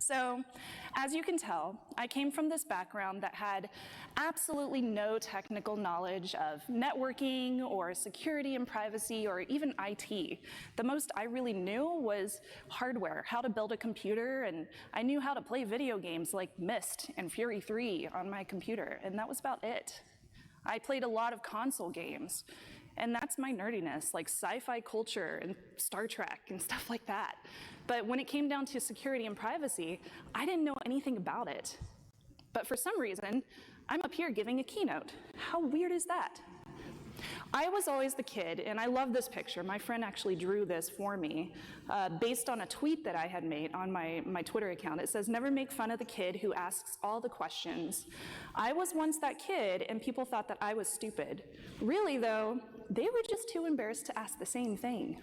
So, as you can tell, I came from this background that had absolutely no technical knowledge of networking or security and privacy or even IT. The most I really knew was hardware, how to build a computer, and I knew how to play video games like Myst and Fury 3 on my computer, and that was about it. I played a lot of console games, and that's my nerdiness, like sci-fi culture and Star Trek and stuff like that. But when it came down to security and privacy, I didn't know anything about it. But for some reason, I'm up here giving a keynote. How weird is that? I was always the kid, and I love this picture. My friend actually drew this for me based on a tweet that I had made on my Twitter account. It says, "Never make fun of the kid who asks all the questions." I was once that kid, and people thought that I was stupid. Really, though, they were just too embarrassed to ask the same thing.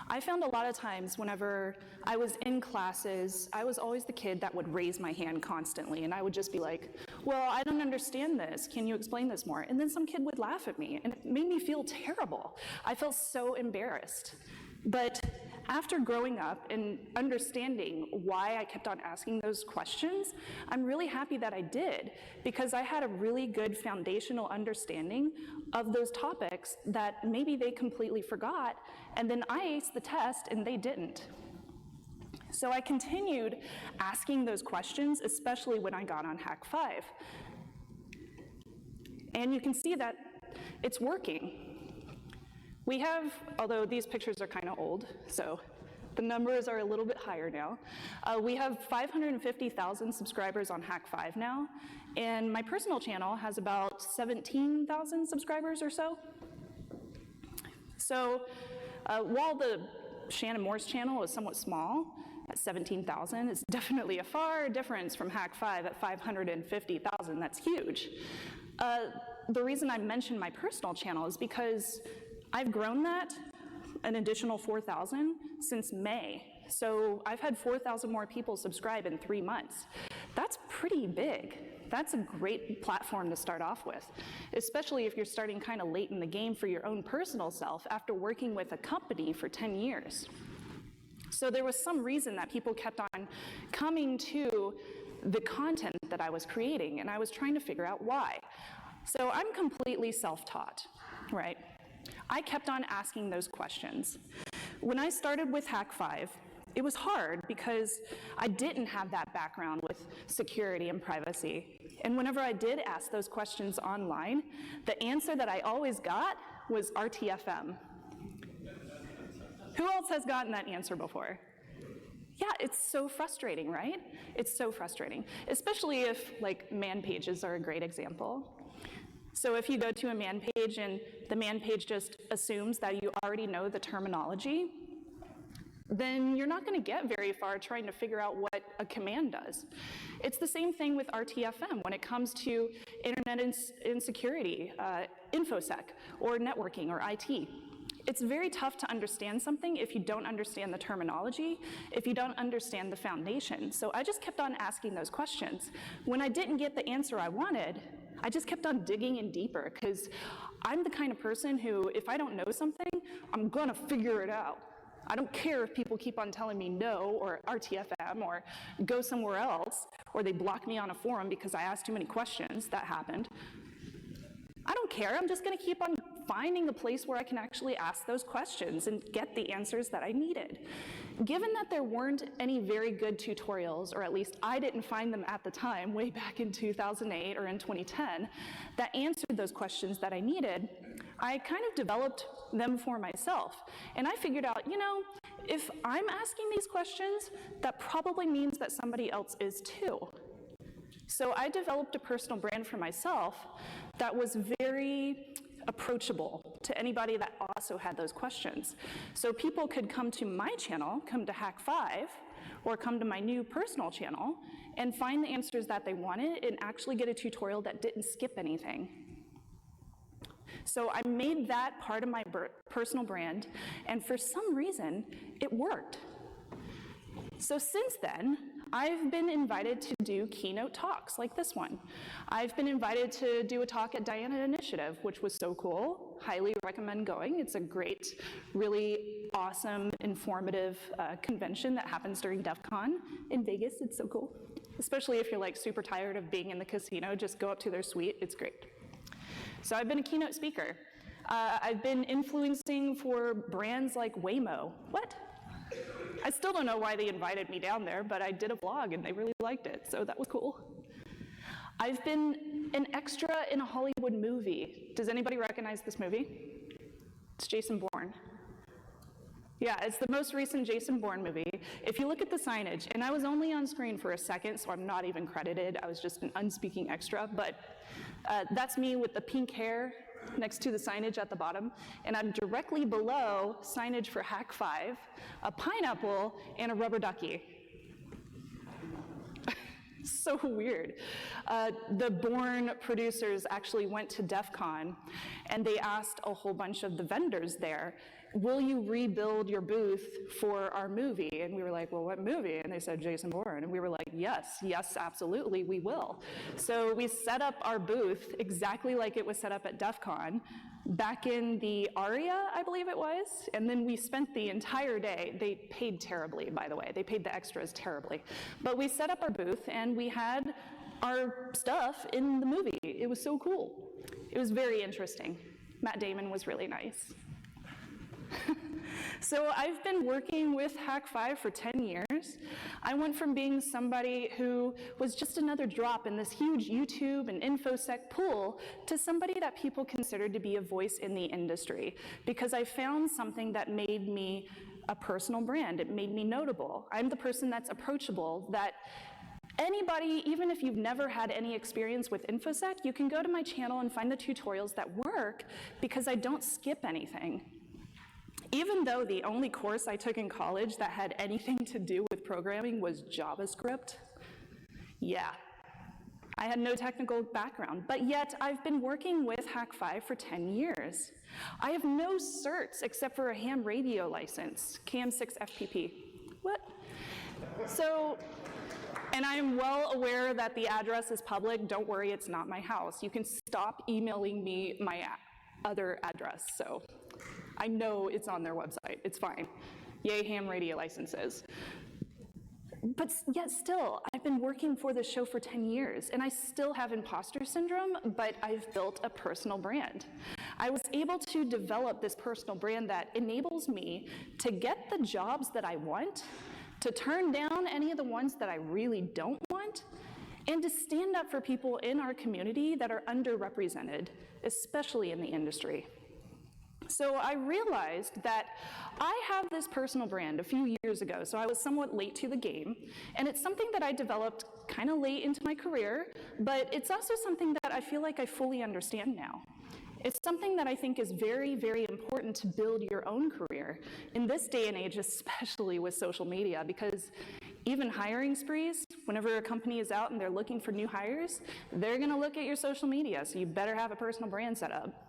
I found a lot of times whenever I was in classes, I was always the kid that would raise my hand constantly, and I would just be like, "Well, I don't understand this. Can you explain this more?" And then some kid would laugh at me, and it made me feel terrible. I felt so embarrassed. But after growing up and understanding why I kept on asking those questions, I'm really happy that I did, because I had a really good foundational understanding of those topics that maybe they completely forgot, and then I aced the test and they didn't. So I continued asking those questions, especially when I got on Hack 5. And you can see that it's working. We have, although these pictures are kind of old, so the numbers are a little bit higher now. We have 550,000 subscribers on Hack 5 now, and my personal channel has about 17,000 subscribers or so. So while the Shannon Morse channel is somewhat small, at 17,000, it's definitely a far difference from Hack 5 at 550,000. That's huge. The reason I mentioned my personal channel is because I've grown that an additional 4,000 since May. So I've had 4,000 more people subscribe in 3 months. That's pretty big. That's a great platform to start off with, especially if you're starting kind of late in the game for your own personal self after working with a company for 10 years. So there was some reason that people kept on coming to the content that I was creating, and I was trying to figure out why. So I'm completely self-taught, right? I kept on asking those questions. When I started with Hack 5, it was hard because I didn't have that background with security and privacy. And whenever I did ask those questions online, the answer that I always got was RTFM. Who else has gotten that answer before? Yeah, it's so frustrating, right? It's so frustrating, especially if, like, man pages are a great example. So if you go to a man page and the man page just assumes that you already know the terminology, then you're not going to get very far trying to figure out what a command does. It's the same thing with RTFM when it comes to internet insecurity, InfoSec, or networking, or IT. It's very tough to understand something if you don't understand the terminology, if you don't understand the foundation. So I just kept on asking those questions. When I didn't get the answer I wanted, I just kept on digging in deeper, because I'm the kind of person who, if I don't know something, I'm gonna figure it out. I don't care if people keep on telling me no, or RTFM, or go somewhere else, or they block me on a forum because I asked too many questions. That happened. I don't care. I'm just going to keep on finding a place where I can actually ask those questions and get the answers that I needed. Given that there weren't any very good tutorials, or at least I didn't find them at the time, way back in 2008 or in 2010, that answered those questions that I needed, I kind of developed them for myself. And I figured out, you know, if I'm asking these questions, that probably means that somebody else is too. So I developed a personal brand for myself that was very approachable to anybody that also had those questions. So people could come to my channel, come to Hack 5, or come to my new personal channel and find the answers that they wanted and actually get a tutorial that didn't skip anything. So I made that part of my personal brand, and for some reason, it worked. So since then, I've been invited to do keynote talks like this one. I've been invited to do a talk at Diana Initiative, which was so cool. Highly recommend going. It's a great, really awesome, informative convention that happens during DEF CON in Vegas. It's so cool. Especially if you're like super tired of being in the casino, just go up to their suite. It's great. So I've been a keynote speaker. I've been influencing for brands like Waymo. What? I still don't know why they invited me down there, but I did a vlog and they really liked it, so that was cool. I've been an extra in a Hollywood movie. Does anybody recognize this movie? It's Jason Bourne. Yeah, it's the most recent Jason Bourne movie. If you look at the signage, and I was only on screen for a second, so I'm not even credited. I was just an unspeaking extra, but that's me with the pink hair next to the signage at the bottom, and I'm directly below signage for Hack 5, a pineapple, and a rubber ducky. So weird. The Bourne producers actually went to DEF CON, and they asked a whole bunch of the vendors there, will you rebuild your booth for our movie? And we were like, well, what movie? And they said, Jason Bourne. And we were like, yes, yes, absolutely, we will. So we set up our booth exactly like it was set up at DEF CON, back in the Aria, I believe it was, and then we spent the entire day. They paid terribly, by the way. They paid the extras terribly. But we set up our booth, and we had our stuff in the movie. It was so cool. It was very interesting. Matt Damon was really nice. So I've been working with Hack 5 for 10 years. I went from being somebody who was just another drop in this huge YouTube and InfoSec pool to somebody that people considered to be a voice in the industry, because I found something that made me a personal brand. It made me notable. I'm the person that's approachable, that anybody, even if you've never had any experience with InfoSec, you can go to my channel and find the tutorials that work, because I don't skip anything. Even though the only course I took in college that had anything to do with programming was JavaScript, yeah, I had no technical background, but yet I've been working with Hack 5 for 10 years. I have no certs except for a ham radio license, CAM6 FPP. What? So, and I am well aware that the address is public. Don't worry, it's not my house. You can stop emailing me my other address, so. I know it's on their website, it's fine. Yay, ham radio licenses. But yet still, I've been working for this show for 10 years, and I still have imposter syndrome, but I've built a personal brand. I was able to develop this personal brand that enables me to get the jobs that I want, to turn down any of the ones that I really don't want, and to stand up for people in our community that are underrepresented, especially in the industry. So I realized that I have this personal brand a few years ago, so I was somewhat late to the game, and it's something that I developed kind of late into my career, but it's also something that I feel like I fully understand now. It's something that I think is very, very important to build your own career in this day and age, especially with social media, because even hiring sprees, whenever a company is out and they're looking for new hires, they're gonna look at your social media, so you better have a personal brand set up.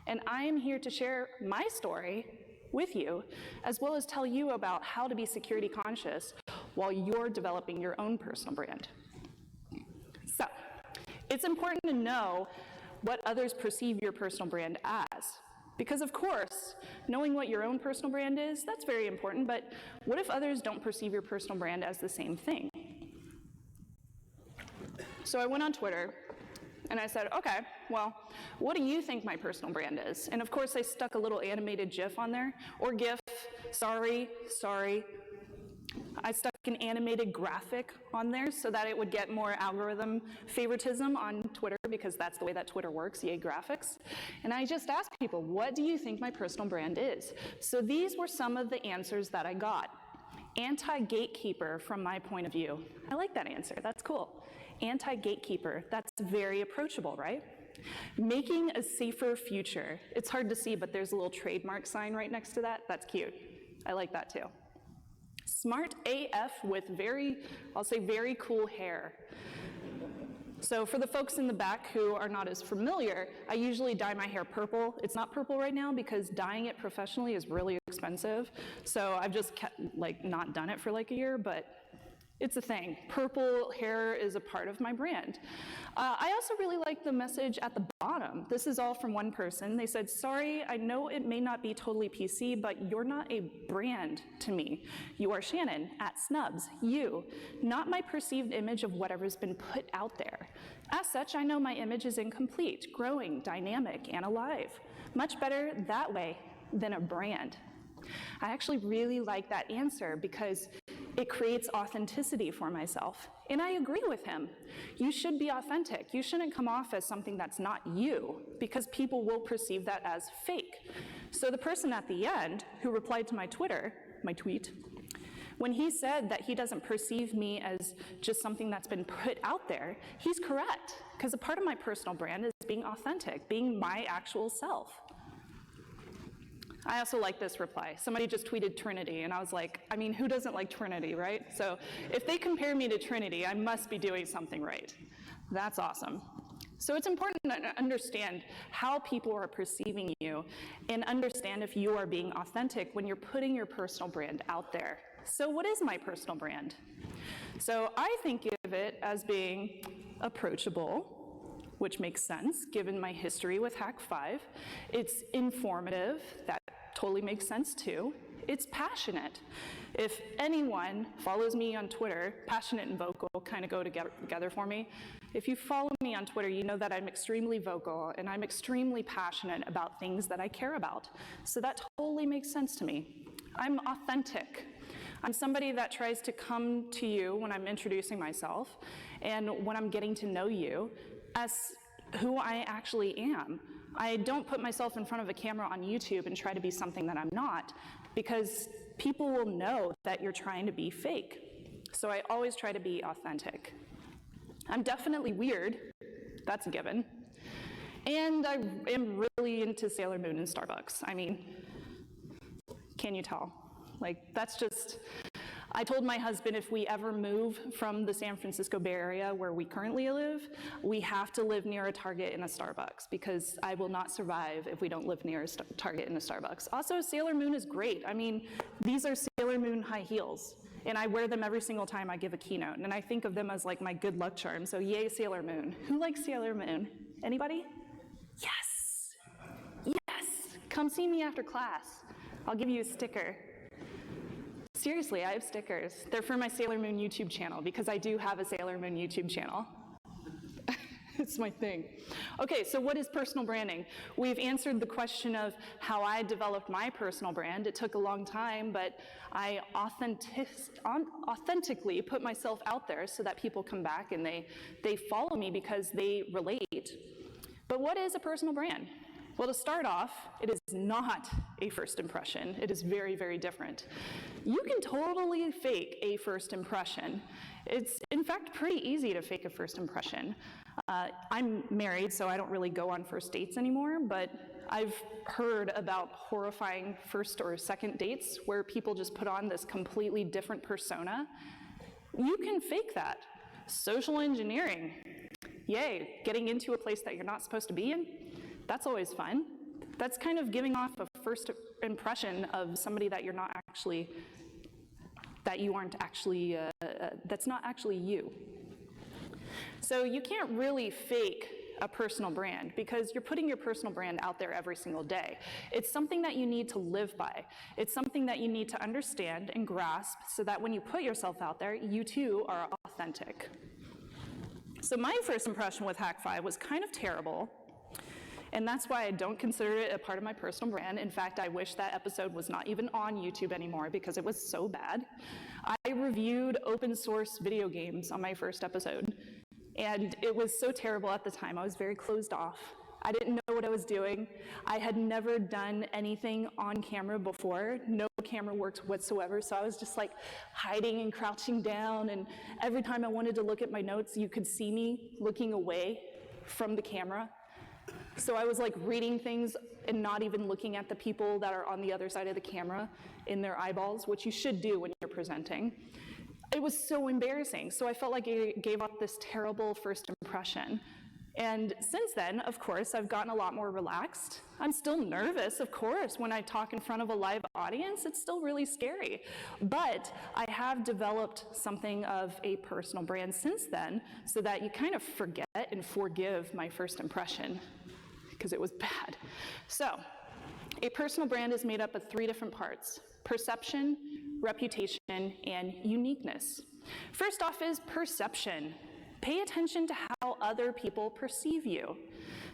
And I am here to share my story with you, as well as tell you about how to be security conscious while you're developing your own personal brand. So, it's important to know what others perceive your personal brand as. Because of course, knowing what your own personal brand is, that's very important, but what if others don't perceive your personal brand as the same thing? So I went on Twitter, and I said, okay, well, what do you think my personal brand is? And of course, I stuck a little animated GIF on there, or GIF, sorry. I stuck an animated graphic on there so that it would get more algorithm favoritism on Twitter, because that's the way that Twitter works, yay graphics. And I just asked people, what do you think my personal brand is? So these were some of the answers that I got. Anti-gatekeeper from my point of view. I like that answer, that's cool. Anti-gatekeeper, that's very approachable, right? Making a safer future. It's hard to see, but there's a little trademark sign right next to that. That's cute. I like that too. Smart AF with I'll say very cool hair. So for the folks in the back who are not as familiar, I usually dye my hair purple. It's not purple right now because dyeing it professionally is really expensive. So I've just not done it for like a year, but It's a thing. Purple hair is a part of my brand. I also really like the message at the bottom. This is all from one person. They said, sorry, I know it may not be totally PC, but you're not a brand to me. You are Shannon, at SNUBS, you, not my perceived image of whatever's been put out there. As such, I know my image is incomplete, growing, dynamic, and alive. Much better that way than a brand. I actually really like that answer because it creates authenticity for myself. And I agree with him. You should be authentic. You shouldn't come off as something that's not you, because people will perceive that as fake. So the person at the end who replied to my tweet, when he said that he doesn't perceive me as just something that's been put out there, he's correct, because a part of my personal brand is being authentic, being my actual self. I also like this reply. Somebody just tweeted Trinity, and I was like, I mean, who doesn't like Trinity, right? So if they compare me to Trinity, I must be doing something right. That's awesome. So it's important to understand how people are perceiving you and understand if you are being authentic when you're putting your personal brand out there. So what is my personal brand? So I think of it as being approachable, which makes sense given my history with Hack 5. It's informative, that totally makes sense too. It's passionate. If anyone follows me on Twitter, passionate and vocal kind of go together for me. If you follow me on Twitter, you know that I'm extremely vocal and I'm extremely passionate about things that I care about. So that totally makes sense to me. I'm authentic. I'm somebody that tries to come to you when I'm introducing myself and when I'm getting to know you as who I actually am. I don't put myself in front of a camera on YouTube and try to be something that I'm not, because people will know that you're trying to be fake. So I always try to be authentic. I'm definitely weird, that's a given. And I am really into Sailor Moon and Starbucks. I mean, can you tell? Like, that's just, I told my husband if we ever move from the San Francisco Bay Area where we currently live, we have to live near a Target and a Starbucks, because I will not survive if we don't live near a Target and a Starbucks. Also, Sailor Moon is great. I mean, these are Sailor Moon high heels, and I wear them every single time I give a keynote, and I think of them as like my good luck charm, so yay Sailor Moon. Who likes Sailor Moon? Anybody? Yes. Yes. Come see me after class. I'll give you a sticker. Seriously, I have stickers. They're for my Sailor Moon YouTube channel, because I do have a Sailor Moon YouTube channel. It's my thing. Okay, so what is personal branding? We've answered the question of how I developed my personal brand. It took a long time, but I authentically put myself out there so that people come back and they follow me because they relate. But what is a personal brand? Well, to start off, it is not a first impression. It is very, very different. You can totally fake a first impression. It's, in fact, pretty easy to fake a first impression. I'm married, so I don't really go on first dates anymore, but I've heard about horrifying first or second dates where people just put on this completely different persona. You can fake that. Social engineering. Yay, getting into a place that you're not supposed to be in. That's always fun. That's kind of giving off a first impression of somebody that you're not actually, that you aren't actually, that's not actually you. So you can't really fake a personal brand because you're putting your personal brand out there every single day. It's something that you need to live by. It's something that you need to understand and grasp so that when you put yourself out there, you too are authentic. So my first impression with Hack 5 was kind of terrible. And that's why I don't consider it a part of my personal brand. In fact, I wish that episode was not even on YouTube anymore because it was so bad. I reviewed open source video games on my first episode, and it was so terrible at the time. I was very closed off. I didn't know what I was doing. I had never done anything on camera before. No camera works whatsoever, so I was just like hiding and crouching down, and every time I wanted to look at my notes, you could see me looking away from the camera. So I was like reading things and not even looking at the people that are on the other side of the camera in their eyeballs, which you should do when you're presenting. It was so embarrassing. So I felt like it gave up this terrible first impression. And since then, of course, I've gotten a lot more relaxed. I'm still nervous, of course, when I talk in front of a live audience. It's still really scary. But I have developed something of a personal brand since then, so that you kind of forget and forgive my first impression, because it was bad. So, a personal brand is made up of 3 different parts: perception, reputation, and uniqueness. First off is perception. Pay attention to how other people perceive you.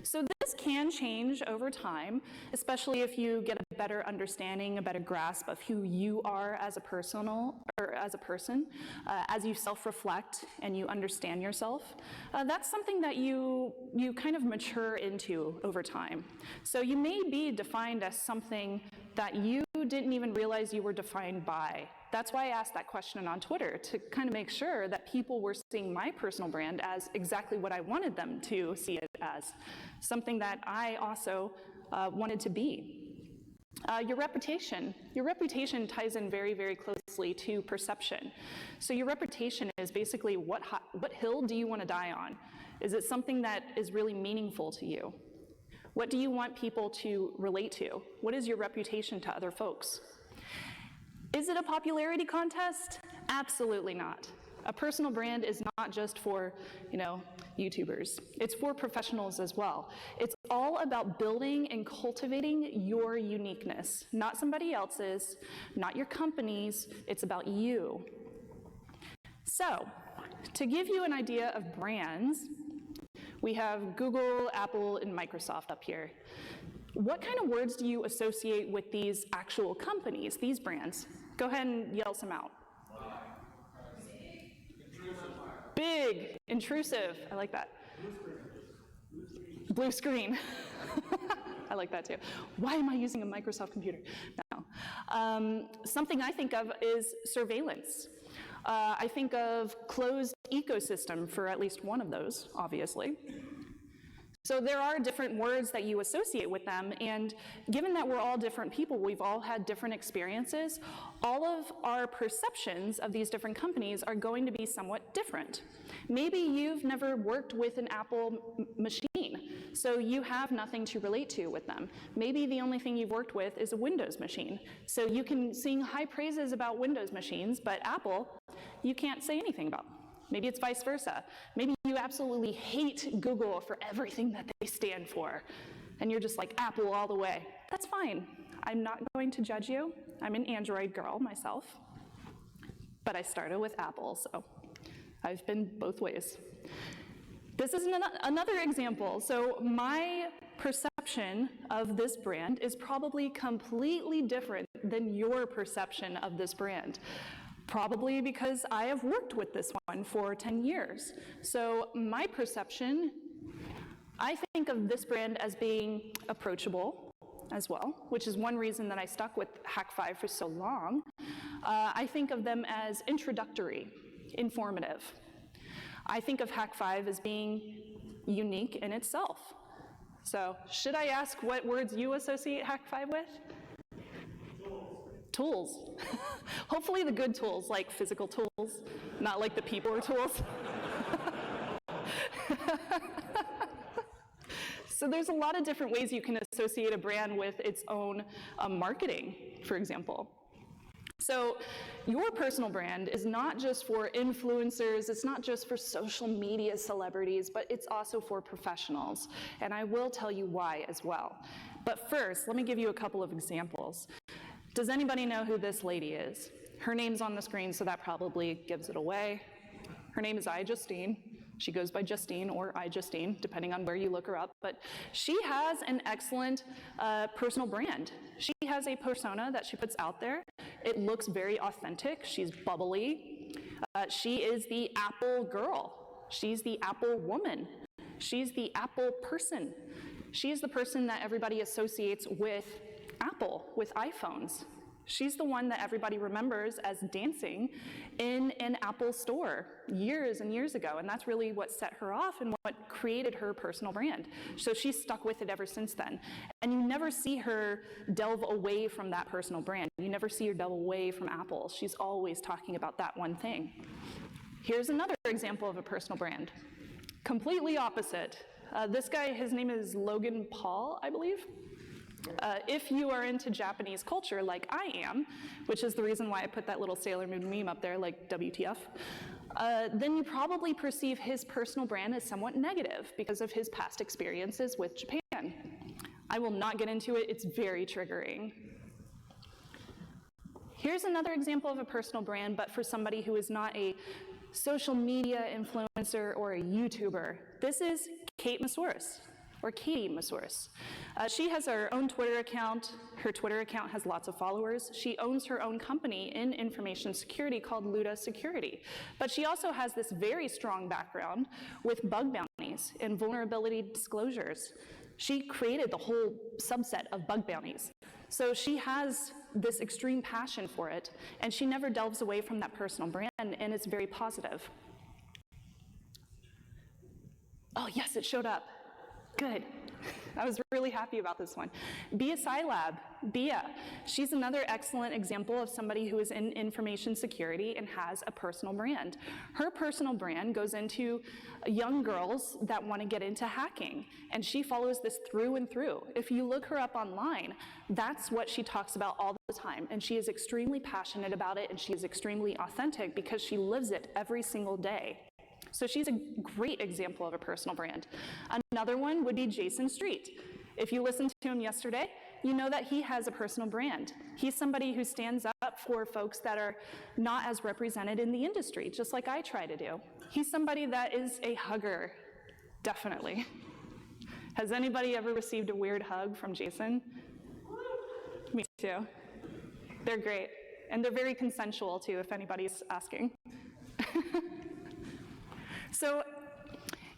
So this can change over time, especially if you get a better understanding, a better grasp of who you are as a person, as you self-reflect and you understand yourself. That's something that you kind of mature into over time. So you may be defined as something that you didn't even realize you were defined by. That's why I asked that question on Twitter, to kind of make sure that people were seeing my personal brand as exactly what I wanted them to see it as, something that I also wanted to be. Your reputation. Your reputation ties in very, very closely to perception. So your reputation is basically what hill do you want to die on? Is it something that is really meaningful to you? What do you want people to relate to? What is your reputation to other folks? Is it a popularity contest? Absolutely not. A personal brand is not just for, YouTubers. It's for professionals as well. It's all about building and cultivating your uniqueness, not somebody else's, not your company's. It's about you. So, to give you an idea of brands, we have Google, Apple, and Microsoft up here. What kind of words do you associate with these actual companies, these brands? Go ahead and yell some out. Big, intrusive, I like that. Blue screen. I like that too. Why am I using a Microsoft computer? No. Something I think of is surveillance. I think of closed ecosystem for at least one of those, obviously. So there are different words that you associate with them, and given that we're all different people, we've all had different experiences, all of our perceptions of these different companies are going to be somewhat different. Maybe you've never worked with an Apple machine, so you have nothing to relate to with them. Maybe the only thing you've worked with is a Windows machine, so you can sing high praises about Windows machines, but Apple, you can't say anything about. Maybe it's vice versa. Maybe you absolutely hate Google for everything that they stand for, and you're just like Apple all the way. That's fine. I'm not going to judge you. I'm an Android girl myself, but I started with Apple, so I've been both ways. This is another example. So my perception of this brand is probably completely different than your perception of this brand. Probably because I have worked with this one for 10 years. So my perception, I think of this brand as being approachable as well, which is one reason that I stuck with Hack5 for so long. I think of them as introductory, informative. I think of Hack5 as being unique in itself. So should I ask what words you associate Hack5 with? Tools. Hopefully the good tools, like physical tools, not like the people tools. So there's a lot of different ways you can associate a brand with its own marketing, for example. So your personal brand is not just for influencers, it's not just for social media celebrities, but it's also for professionals. And I will tell you why as well. But first, let me give you a couple of examples. Does anybody know who this lady is? Her name's on the screen, so that probably gives it away. Her name is iJustine. She goes by Justine or iJustine, depending on where you look her up. But she has an excellent personal brand. She has a persona that she puts out there. It looks very authentic. She's bubbly. She is the Apple girl. She's the Apple woman. She's the Apple person. She's the person that everybody associates with Apple, with iPhones. She's the one that everybody remembers as dancing in an Apple store years and years ago, and that's really what set her off and what created her personal brand. So she's stuck with it ever since then. And you never see her delve away from that personal brand. You never see her delve away from Apple. She's always talking about that one thing. Here's another example of a personal brand. Completely opposite. This guy, his name is Logan Paul, I believe. If you are into Japanese culture like I am, which is the reason why I put that little Sailor Moon meme up there, like WTF, then you probably perceive his personal brand as somewhat negative because of his past experiences with Japan. I will not get into it, it's very triggering. Here's another example of a personal brand, but for somebody who is not a social media influencer or a YouTuber. This is Kate Masouras, or Katie Masouras. She has her own Twitter account. Her Twitter account has lots of followers. She owns her own company in information security called Luda Security. But she also has this very strong background with bug bounties and vulnerability disclosures. She created the whole subset of bug bounties. So she has this extreme passion for it, and she never delves away from that personal brand, and it's very positive. Oh yes, it showed up. Good. I was really happy about this one. Bia Scilab, Bia. She's another excellent example of somebody who is in information security and has a personal brand. Her personal brand goes into young girls that want to get into hacking, and she follows this through and through. If you look her up online, that's what she talks about all the time, and she is extremely passionate about it, and she is extremely authentic because she lives it every single day. So she's a great example of a personal brand. Another one would be Jason Street. If you listened to him yesterday, you know that he has a personal brand. He's somebody who stands up for folks that are not as represented in the industry, just like I try to do. He's somebody that is a hugger, definitely. Has anybody ever received a weird hug from Jason? Me too. They're great. And they're very consensual too, if anybody's asking. So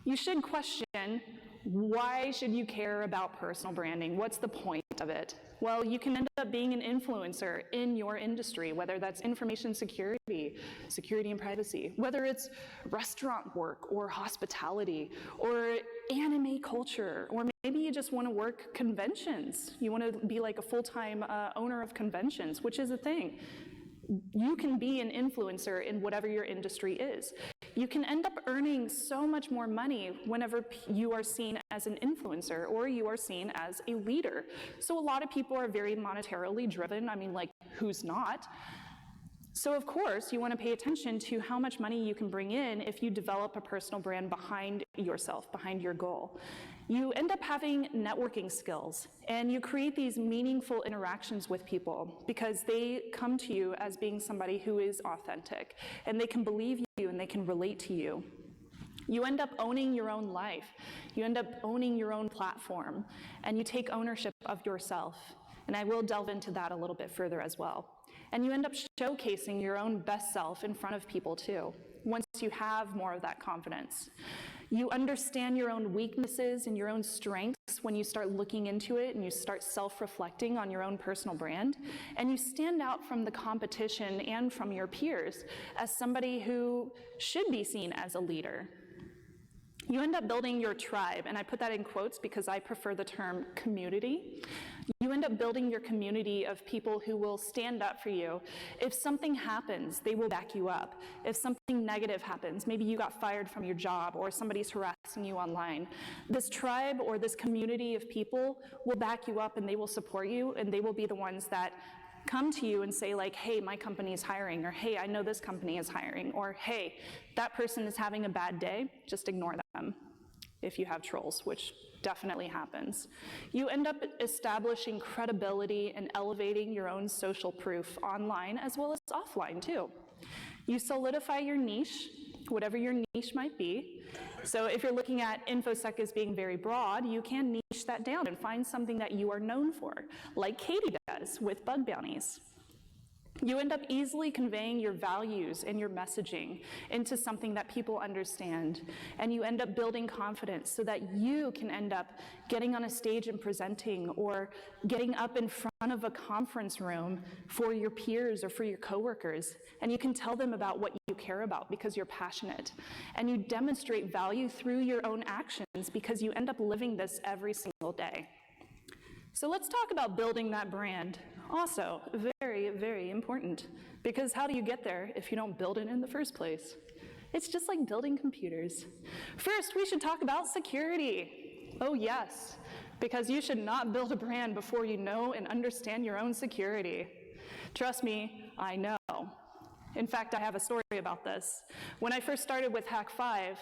you should question, why should you care about personal branding? What's the point of it? Well, you can end up being an influencer in your industry, whether that's information security, security and privacy, whether it's restaurant work or hospitality or anime culture, or maybe you just want to work conventions. You want to be like a full-time owner of conventions, which is a thing. You can be an influencer in whatever your industry is. You can end up earning so much more money whenever you are seen as an influencer or you are seen as a leader. So a lot of people are very monetarily driven. I mean, like, who's not? So of course, you want to pay attention to how much money you can bring in if you develop a personal brand behind yourself, behind your goal. You end up having networking skills, and you create these meaningful interactions with people because they come to you as being somebody who is authentic, and they can believe you and they can relate to you. You end up owning your own life. You end up owning your own platform, and you take ownership of yourself. And I will delve into that a little bit further as well. And you end up showcasing your own best self in front of people too, once you have more of that confidence. You understand your own weaknesses and your own strengths when you start looking into it and you start self-reflecting on your own personal brand, and you stand out from the competition and from your peers as somebody who should be seen as a leader. You end up building your tribe, and I put that in quotes because I prefer the term community. You end up building your community of people who will stand up for you. If something happens, they will back you up. If something negative happens, maybe you got fired from your job or somebody's harassing you online, this tribe or this community of people will back you up and they will support you, and they will be the ones that come to you and say, like, hey, my company is hiring, or hey, I know this company is hiring, or hey, that person is having a bad day, just ignore them if you have trolls, which definitely happens. You end up establishing credibility and elevating your own social proof online as well as offline too. You solidify your niche, whatever your niche might be. So if you're looking at InfoSec as being very broad, you can niche that down and find something that you are known for, like Katie does with bug bounties. You end up easily conveying your values and your messaging into something that people understand, and you end up building confidence so that you can end up getting on a stage and presenting, or getting up in front of a conference room for your peers or for your coworkers, and you can tell them about what you care about because you're passionate, and you demonstrate value through your own actions because you end up living this every single day. So let's talk about building that brand. Also, very, very important, because how do you get there if you don't build it in the first place? It's just like building computers. First, we should talk about security. Oh yes, because you should not build a brand before you know and understand your own security. Trust me, I know. In fact, I have a story about this. When I first started with Hack5,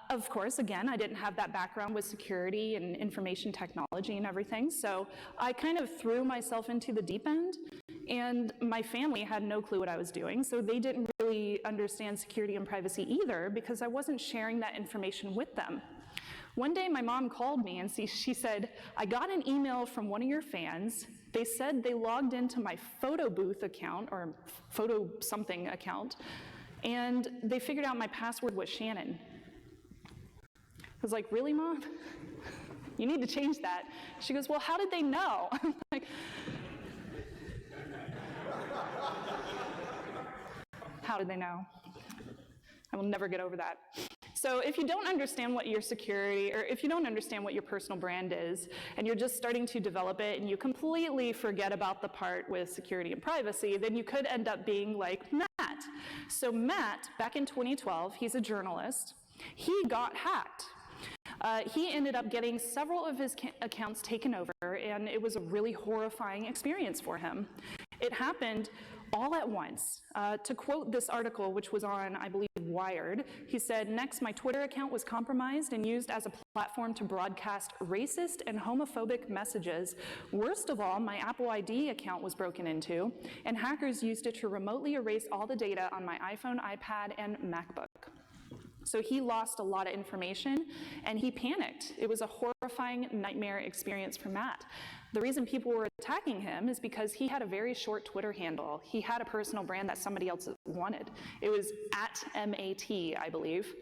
of course, again, I didn't have that background with security and information technology and everything, so I kind of threw myself into the deep end, and my family had no clue what I was doing, so they didn't really understand security and privacy either because I wasn't sharing that information with them. One day my mom called me and she said, I got an email from one of your fans. They said they logged into my photo booth account, or photo something account, and they figured out my password was Shannon. I was like, really, Mom? You need to change that. She goes, well, how did they know? I'm like, how did they know? I will never get over that. So if you don't understand what your security, or if you don't understand what your personal brand is, and you're just starting to develop it, and you completely forget about the part with security and privacy, then you could end up being like Matt. So Matt, back in 2012, he's a journalist. He got hacked. He ended up getting several of his accounts taken over, and it was a really horrifying experience for him. It happened all at once. To quote this article, which was on, I believe, Wired, he said, next, my Twitter account was compromised and used as a platform to broadcast racist and homophobic messages. Worst of all, my Apple ID account was broken into, and hackers used it to remotely erase all the data on my iPhone, iPad, and MacBook. So he lost a lot of information, and he panicked. It was a horrifying nightmare experience for Matt. The reason people were attacking him is because he had a very short Twitter handle. He had a personal brand that somebody else wanted. It was @MAT, I believe,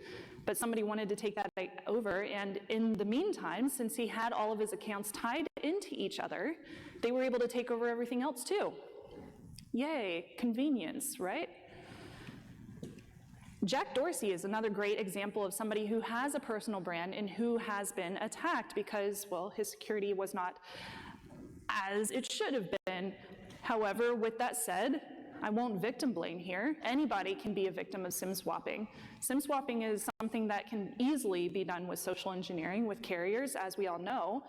but somebody wanted to take that over, and in the meantime, since he had all of his accounts tied into each other, they were able to take over everything else too. Yay, convenience, right? Jack Dorsey is another great example of somebody who has a personal brand and who has been attacked because, well, his security was not as it should have been. However, with that said, I won't victim blame here. Anybody can be a victim of SIM swapping. SIM swapping is something that can easily be done with social engineering with carriers, as we all know.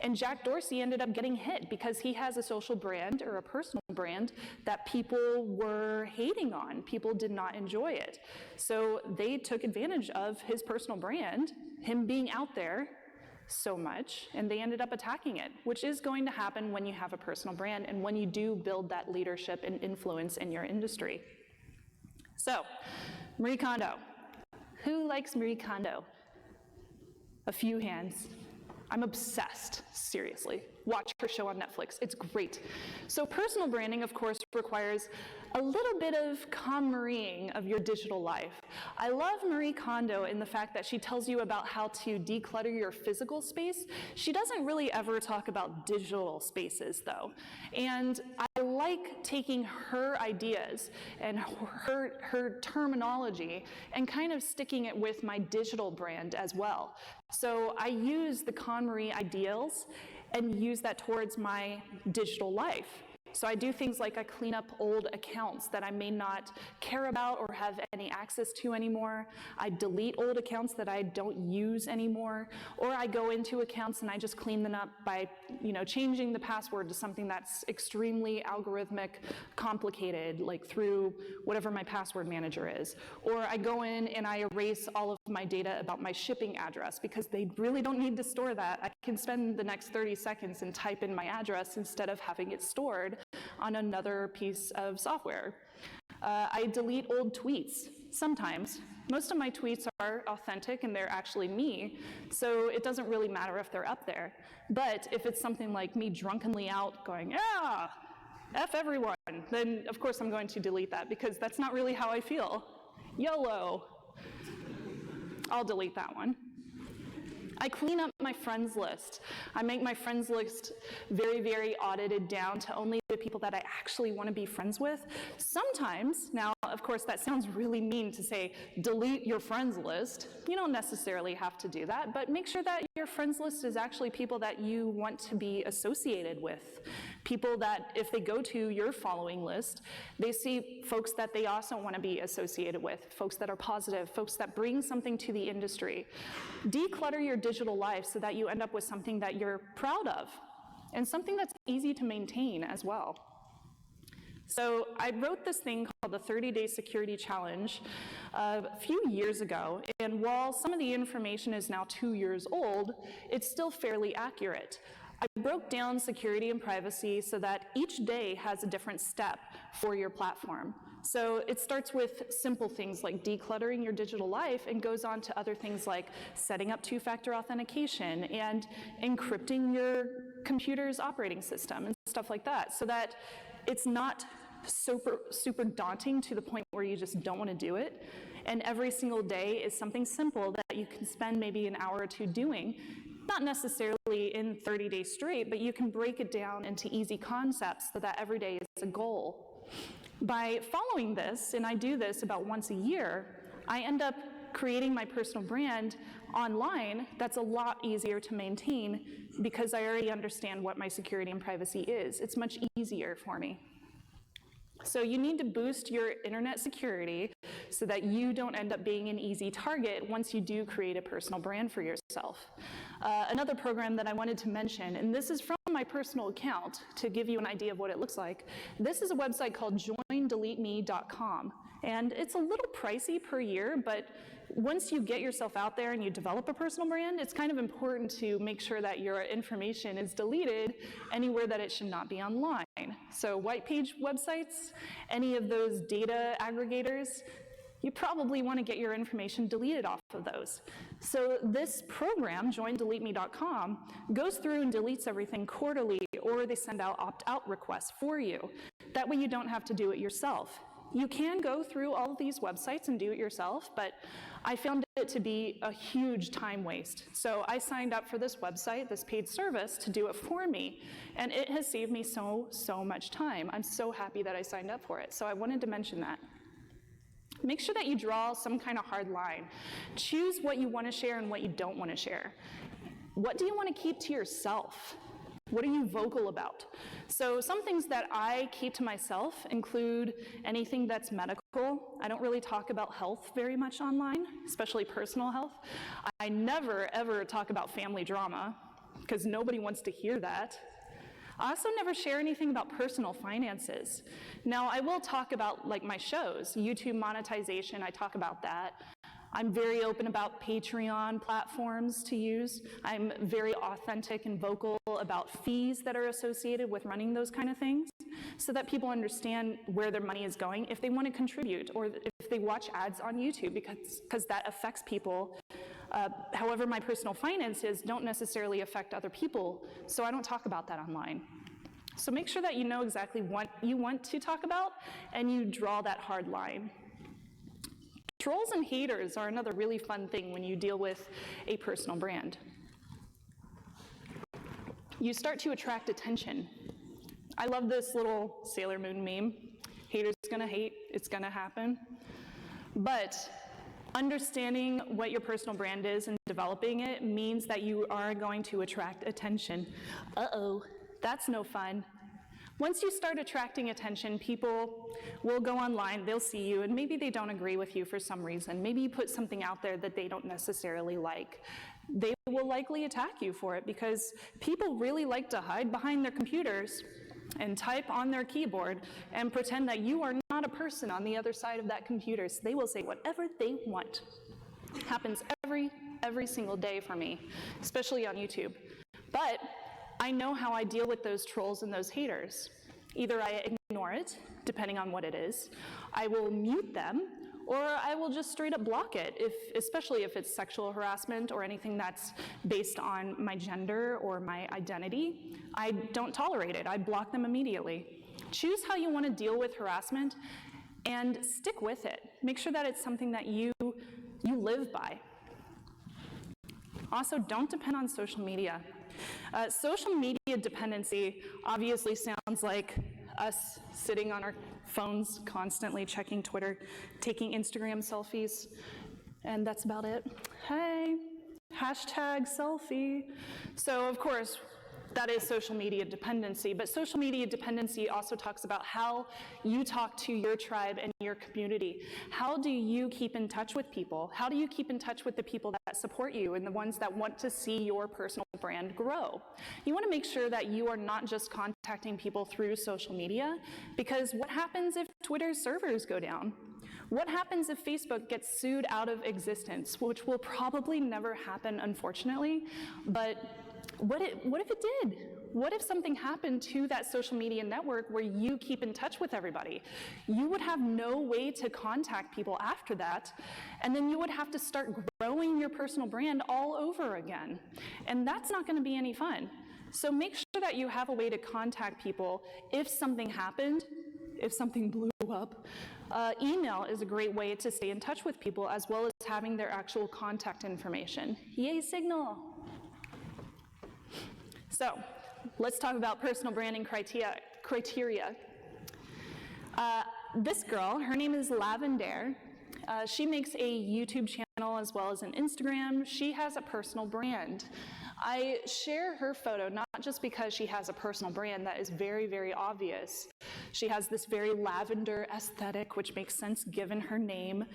And Jack Dorsey ended up getting hit because he has a social brand or a personal brand that people were hating on. People did not enjoy it. So they took advantage of his personal brand, him being out there so much, and they ended up attacking it, which is going to happen when you have a personal brand and when you do build that leadership and influence in your industry. So, Marie Kondo. Who likes Marie Kondo? A few hands. I'm obsessed, seriously. Watch her show on Netflix, it's great. So personal branding, of course, requires a little bit of KonMarieing of your digital life. I love Marie Kondo in the fact that she tells you about how to declutter your physical space. She doesn't really ever talk about digital spaces, though. And I like taking her ideas and her terminology and kind of sticking it with my digital brand as well. So I use the KonMarie ideals and use that towards my digital life. So I do things like I clean up old accounts that I may not care about or have any access to anymore. I delete old accounts that I don't use anymore. Or I go into accounts and I just clean them up by, changing the password to something that's extremely algorithmic, complicated, like through whatever my password manager is. Or I go in and I erase all of my data about my shipping address because they really don't need to store that. I can spend the next 30 seconds and type in my address instead of having it stored on another piece of software. I delete old tweets sometimes. Most of my tweets are authentic and they're actually me, so it doesn't really matter if they're up there. But if it's something like me drunkenly out going, yeah, F everyone, then of course I'm going to delete that because that's not really how I feel. YOLO. I'll delete that one. I clean up my friends list. I make my friends list very, very audited down to only the with people that I actually want to be friends with. Sometimes, now, of course, that sounds really mean to say, delete your friends list. You don't necessarily have to do that, but make sure that your friends list is actually people that you want to be associated with. People that, if they go to your following list, they see folks that they also want to be associated with, folks that are positive, folks that bring something to the industry. Declutter your digital life so that you end up with something that you're proud of, and something that's easy to maintain as well. So I wrote this thing called the 30-Day Security Challenge a few years ago, and while some of the information is now 2 years old, it's still fairly accurate. I broke down security and privacy so that each day has a different step for your platform. So it starts with simple things like decluttering your digital life and goes on to other things like setting up two-factor authentication and encrypting your computer's operating system and stuff like that, so that it's not super daunting to the point where you just don't want to do it. And every single day is something simple that you can spend maybe an hour or two doing. Not necessarily in 30 days straight, but you can break it down into easy concepts so that every day is a goal. By following this, and I do this about once a year, I end up creating my personal brand online that's a lot easier to maintain because I already understand what my security and privacy is. It's much easier for me. So you need to boost your internet security so that you don't end up being an easy target once you do create a personal brand for yourself. Another program that I wanted to mention, and this is from my personal account to give you an idea of what it looks like. This is a website called joindeleteme.com, and it's a little pricey per year, but once you get yourself out there and you develop a personal brand, it's kind of important to make sure that your information is deleted anywhere that it should not be online. So white page websites, any of those data aggregators, you probably want to get your information deleted off of those. So this program, joindeleteme.com, goes through and deletes everything quarterly, or they send out opt-out requests for you. That way you don't have to do it yourself. You can go through all of these websites and do it yourself, but I found it to be a huge time waste. So I signed up for this website, this paid service, to do it for me, and it has saved me so much time. I'm so happy that I signed up for it, so I wanted to mention that. Make sure that you draw some kind of hard line. Choose what you want to share and what you don't want to share. What do you want to keep to yourself? What are you vocal about? So some things that I keep to myself include anything that's medical. I don't really talk about health very much online, especially personal health. I never, ever talk about family drama, because nobody wants to hear that. I also never share anything about personal finances. Now, I will talk about like my shows, YouTube monetization, I talk about that. I'm very open about Patreon platforms to use. I'm very authentic and vocal about fees that are associated with running those kind of things so that people understand where their money is going if they want to contribute or if they watch ads on YouTube, because that affects people. However, my personal finances don't necessarily affect other people, so I don't talk about that online. So make sure that you know exactly what you want to talk about and you draw that hard line. Trolls and haters are another really fun thing when you deal with a personal brand. You start to attract attention. I love this little Sailor Moon meme. Haters gonna hate, it's gonna happen. But understanding what your personal brand is and developing it means that you are going to attract attention. Uh-oh, that's no fun. Once you start attracting attention, people will go online, they'll see you, and maybe they don't agree with you for some reason. Maybe you put something out there that they don't necessarily like. They will likely attack you for it because people really like to hide behind their computers and type on their keyboard and pretend that you are not a person on the other side of that computer. So they will say whatever they want. It happens every single day for me, especially on YouTube. But I know how I deal with those trolls and those haters. Either I ignore it, depending on what it is, I will mute them, or I will just straight up block it, especially if it's sexual harassment or anything that's based on my gender or my identity. I don't tolerate it. I block them immediately. Choose how you want to deal with harassment and stick with it. Make sure that it's something that you live by. Also, don't depend on social media. Social media dependency obviously sounds like us sitting on our phones constantly, checking Twitter, taking Instagram selfies, and that's about it. Hey, hashtag selfie. So of course, that is social media dependency, but social media dependency also talks about how you talk to your tribe and your community. How do you keep in touch with people? How do you keep in touch with the people that support you and the ones that want to see your personal brand grow? You want to make sure that you are not just contacting people through social media, because what happens if Twitter's servers go down? What happens if Facebook gets sued out of existence, which will probably never happen, unfortunately, but what if it did? What if something happened to that social media network where you keep in touch with everybody? You would have no way to contact people after that, and then you would have to start growing your personal brand all over again. And that's not going to be any fun. So make sure that you have a way to contact people if something happened, if something blew up. Email is a great way to stay in touch with people, as well as having their actual contact information. Yay, Signal! So let's talk about personal branding criteria. This girl, her name is Lavender. She makes a YouTube channel as well as an Instagram. She has a personal brand. I share her photo not just because she has a personal brand that is very, very obvious. She has this very lavender aesthetic, which makes sense given her name.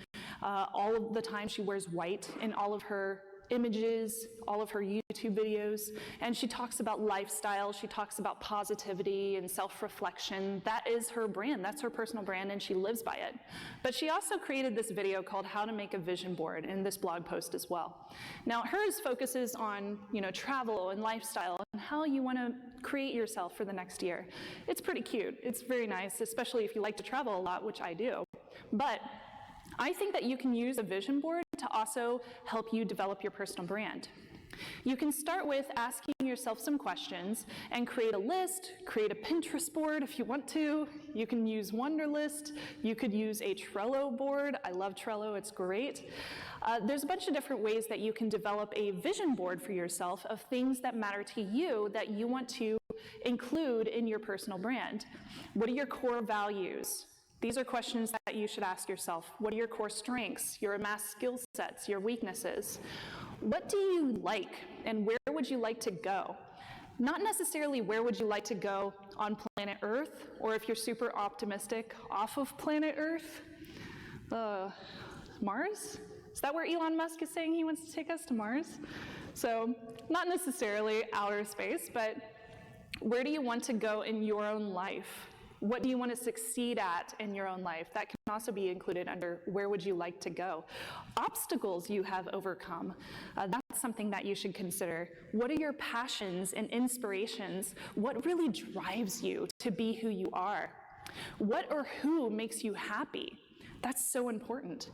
All of the time she wears white in all of her images, all of her YouTube videos, and she talks about lifestyle, she talks about positivity and self-reflection. That is her brand, that's her personal brand, and she lives by it. But she also created this video called How to Make a Vision Board in this blog post as well. Now hers focuses on, travel and lifestyle and how you want to create yourself for the next year. It's pretty cute, it's very nice, especially if you like to travel a lot, which I do. But I think that you can use a vision board to also help you develop your personal brand. You can start with asking yourself some questions and create a list, create a Pinterest board if you want to. You can use Wunderlist. You could use a Trello board. I love Trello, it's great. There's a bunch of different ways that you can develop a vision board for yourself of things that matter to you that you want to include in your personal brand. What are your core values? These are questions that you should ask yourself. What are your core strengths, your amassed skill sets, your weaknesses? What do you like, and where would you like to go? Not necessarily where would you like to go on planet Earth, or if you're super optimistic, off of planet Earth. Mars? Is that where Elon Musk is saying he wants to take us to Mars? So not necessarily outer space, but where do you want to go in your own life? What do you want to succeed at in your own life? That can also be included under where would you like to go. Obstacles you have overcome, that's something that you should consider. What are your passions and inspirations? What really drives you to be who you are? What or who makes you happy? That's so important.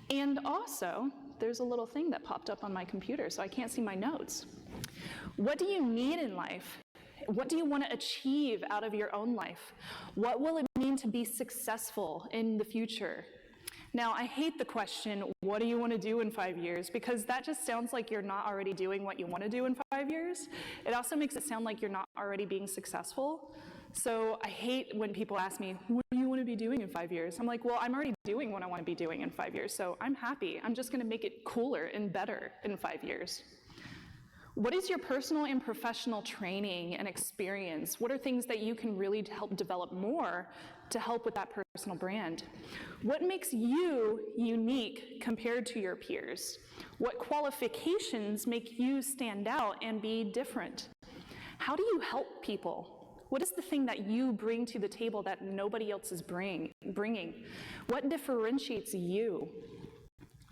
And also, there's a little thing that popped up on my computer, so I can't see my notes. What do you need in life? What do you want to achieve out of your own life? What will it mean to be successful in the future? Now, I hate the question, what do you want to do in 5 years? Because that just sounds like you're not already doing what you want to do in 5 years. It also makes it sound like you're not already being successful. So I hate when people ask me, what do you want to be doing in 5 years? I'm like, well, I'm already doing what I want to be doing in 5 years, so I'm happy. I'm just going to make it cooler and better in 5 years. What is your personal and professional training and experience? What are things that you can really help develop more to help with that personal brand? What makes you unique compared to your peers? What qualifications make you stand out and be different? How do you help people? What is the thing that you bring to the table that nobody else is bringing? What differentiates you?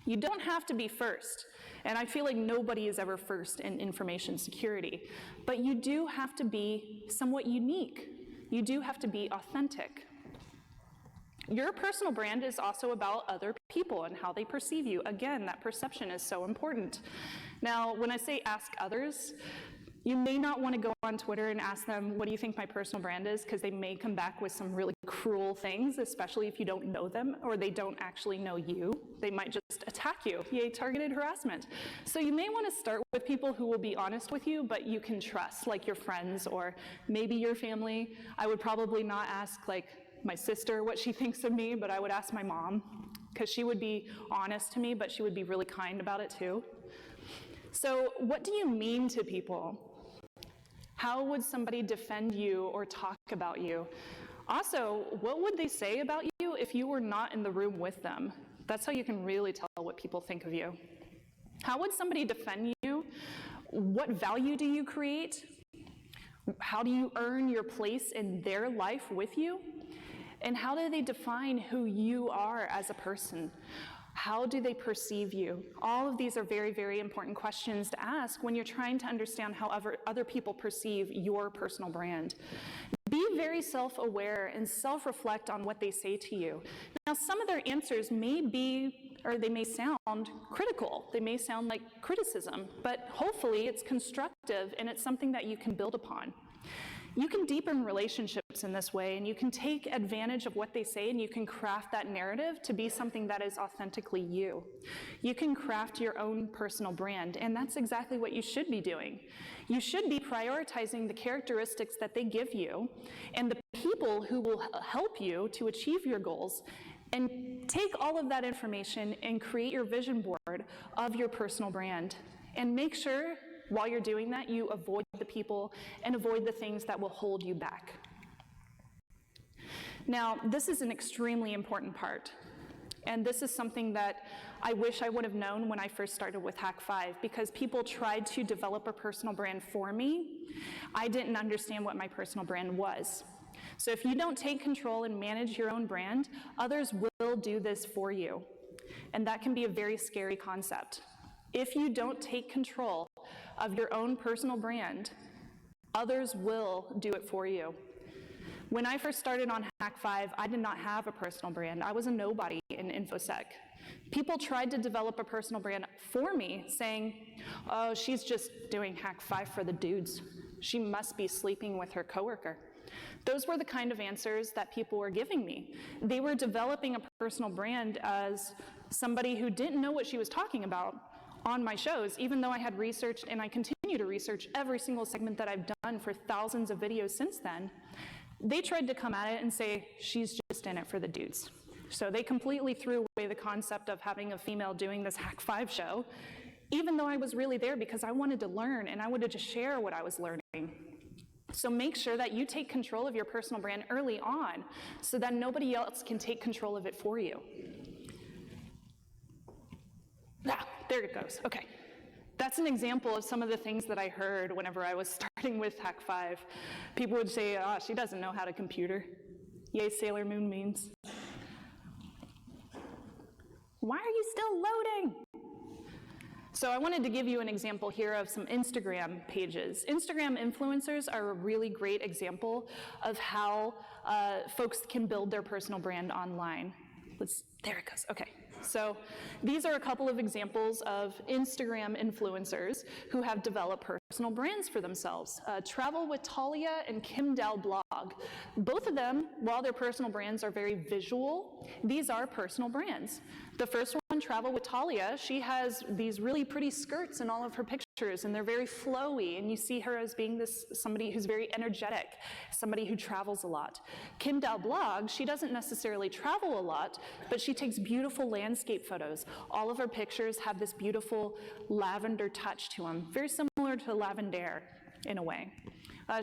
You don't have to be first. And I feel like nobody is ever first in information security, but you do have to be somewhat unique. You do have to be authentic. Your personal brand is also about other people and how they perceive you. Again, that perception is so important. Now, when I say ask others, You may not want to go on Twitter and ask them, what do you think my personal brand is? Because they may come back with some really cruel things, especially if you don't know them or they don't actually know you. They might just attack you. Yay, targeted harassment. So you may want to start with people who will be honest with you, but you can trust, like your friends or maybe your family. I would probably not ask like my sister what she thinks of me, but I would ask my mom, because she would be honest to me, but she would be really kind about it too. So what do you mean to people? How would somebody defend you or talk about you? Also, what would they say about you if you were not in the room with them? That's how you can really tell what people think of you. How would somebody defend you? What value do you create? How do you earn your place in their life with you? And how do they define who you are as a person? How do they perceive you? All of these are very, very important questions to ask when you're trying to understand how other people perceive your personal brand. Be very self-aware and self-reflect on what they say to you. Now, some of their answers may be, or they may sound critical. They may sound like criticism, but hopefully it's constructive and it's something that you can build upon. You can deepen relationships in this way, and you can take advantage of what they say, and you can craft that narrative to be something that is authentically you. You can craft your own personal brand, and that's exactly what you should be doing. You should be prioritizing the characteristics that they give you and the people who will help you to achieve your goals, and take all of that information and create your vision board of your personal brand. And make sure while you're doing that, you avoid the people and avoid the things that will hold you back. Now, this is an extremely important part. And this is something that I wish I would have known when I first started with Hack 5, because people tried to develop a personal brand for me. I didn't understand what my personal brand was. So if you don't take control and manage your own brand, others will do this for you. And that can be a very scary concept. If you don't take control of your own personal brand, others will do it for you. When I first started on Hack 5, I did not have a personal brand. I was a nobody in InfoSec. People tried to develop a personal brand for me, saying, oh, she's just doing Hack 5 for the dudes. She must be sleeping with her coworker. Those were the kind of answers that people were giving me. They were developing a personal brand as somebody who didn't know what she was talking about on my shows, even though I had researched, and I continue to research every single segment that I've done for thousands of videos since then. They tried to come at it and say, she's just in it for the dudes. So they completely threw away the concept of having a female doing this Hack 5 show, even though I was really there because I wanted to learn and I wanted to share what I was learning. So make sure that you take control of your personal brand early on so that nobody else can take control of it for you. Ah, there it goes. Okay. That's an example of some of the things that I heard whenever I was starting with Hack 5. People would say, oh, she doesn't know how to computer. Yay, Sailor Moon memes. Why are you still loading? So I wanted to give you an example here of some Instagram pages. Instagram influencers are a really great example of how folks can build their personal brand online. There it goes, okay. So these are a couple of examples of Instagram influencers who have developed personal brands for themselves. Travel with Talia and Kim Dow Blog. Both of them, while their personal brands are very visual, these are personal brands. The first one, Travel with Talia, she has these really pretty skirts in all of her pictures, and they're very flowy, and you see her as being somebody who's very energetic, somebody who travels a lot. Kim Dow Blog, she doesn't necessarily travel a lot, but she takes beautiful landscape photos. All of her pictures have this beautiful lavender touch to them, very similar to lavender in a way.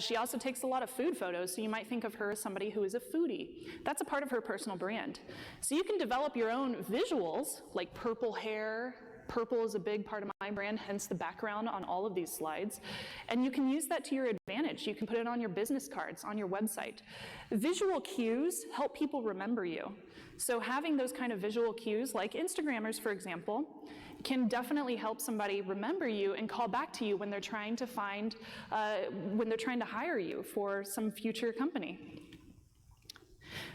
She also takes a lot of food photos, so you might think of her as somebody who is a foodie. That's a part of her personal brand. So you can develop your own visuals, like purple hair. Purple is a big part of my brand, hence the background on all of these slides. And you can use that to your advantage. You can put it on your business cards, on your website. Visual cues help people remember you. So having those kind of visual cues, like Instagrammers, for example, can definitely help somebody remember you and call back to you when they're trying to hire you for some future company.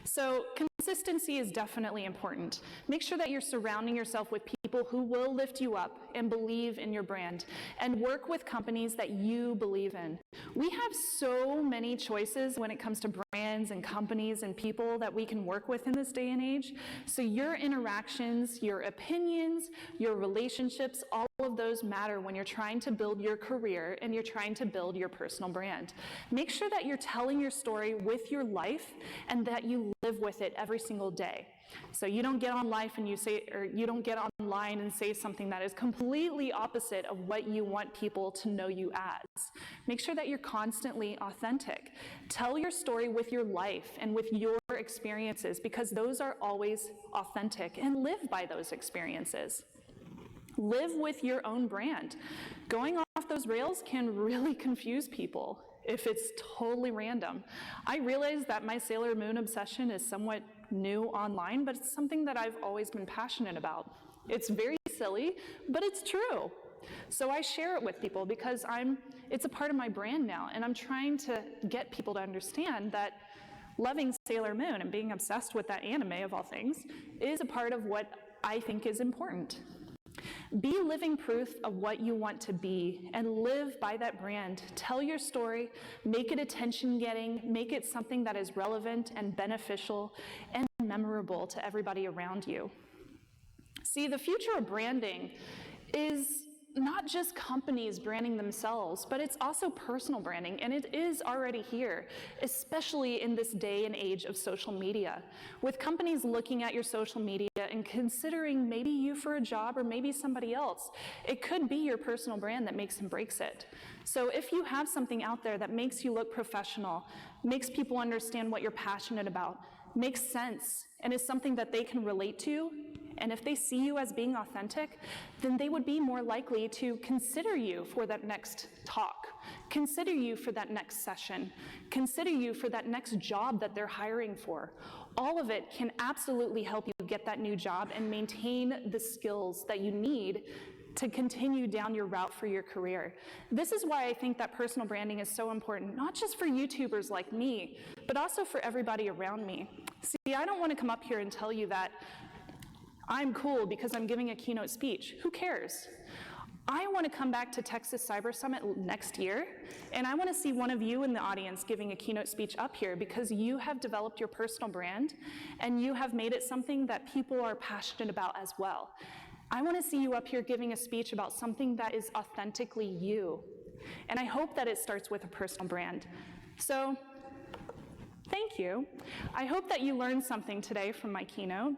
So consistency is definitely important. Make sure that you're surrounding yourself with people people who will lift you up and believe in your brand, and work with companies that you believe in. We have so many choices when it comes to brands and companies and people that we can work with in this day and age. So your interactions, your opinions, your relationships, all of those matter when you're trying to build your career and you're trying to build your personal brand. Make sure that you're telling your story with your life and that you live with it every single day. So you don't get on life and you don't get online and say something that is completely opposite of what you want people to know you as. Make sure that you're constantly authentic. Tell your story with your life and with your experiences, because those are always authentic, and live by those experiences. Live with your own brand. Going off those rails can really confuse people if it's totally random. I realize that my Sailor Moon obsession is somewhat new online, but it's something that I've always been passionate about. It's very silly, but it's true. So I share it with people because it's a part of my brand now, and I'm trying to get people to understand that loving Sailor Moon and being obsessed with that anime of all things is a part of what I think is important. Be living proof of what you want to be and live by that brand. Tell your story, make it attention-getting, make it something that is relevant and beneficial and memorable to everybody around you. See, the future of branding is not just companies branding themselves, but it's also personal branding, and it is already here, especially in this day and age of social media. With companies looking at your social media and considering maybe you for a job or maybe somebody else, it could be your personal brand that makes and breaks it. So if you have something out there that makes you look professional, makes people understand what you're passionate about, makes sense, and is something that they can relate to, and if they see you as being authentic, then they would be more likely to consider you for that next talk, consider you for that next session, consider you for that next job that they're hiring for. All of it can absolutely help you get that new job and maintain the skills that you need to continue down your route for your career. This is why I think that personal branding is so important, not just for YouTubers like me, but also for everybody around me. See, I don't want to come up here and tell you that I'm cool because I'm giving a keynote speech. Who cares? I want to come back to Texas Cyber Summit next year, and I want to see one of you in the audience giving a keynote speech up here because you have developed your personal brand and you have made it something that people are passionate about as well. I want to see you up here giving a speech about something that is authentically you. And I hope that it starts with a personal brand. So, thank you. I hope that you learned something today from my keynote,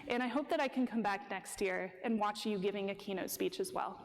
and I hope that I can come back next year and watch you giving a keynote speech as well.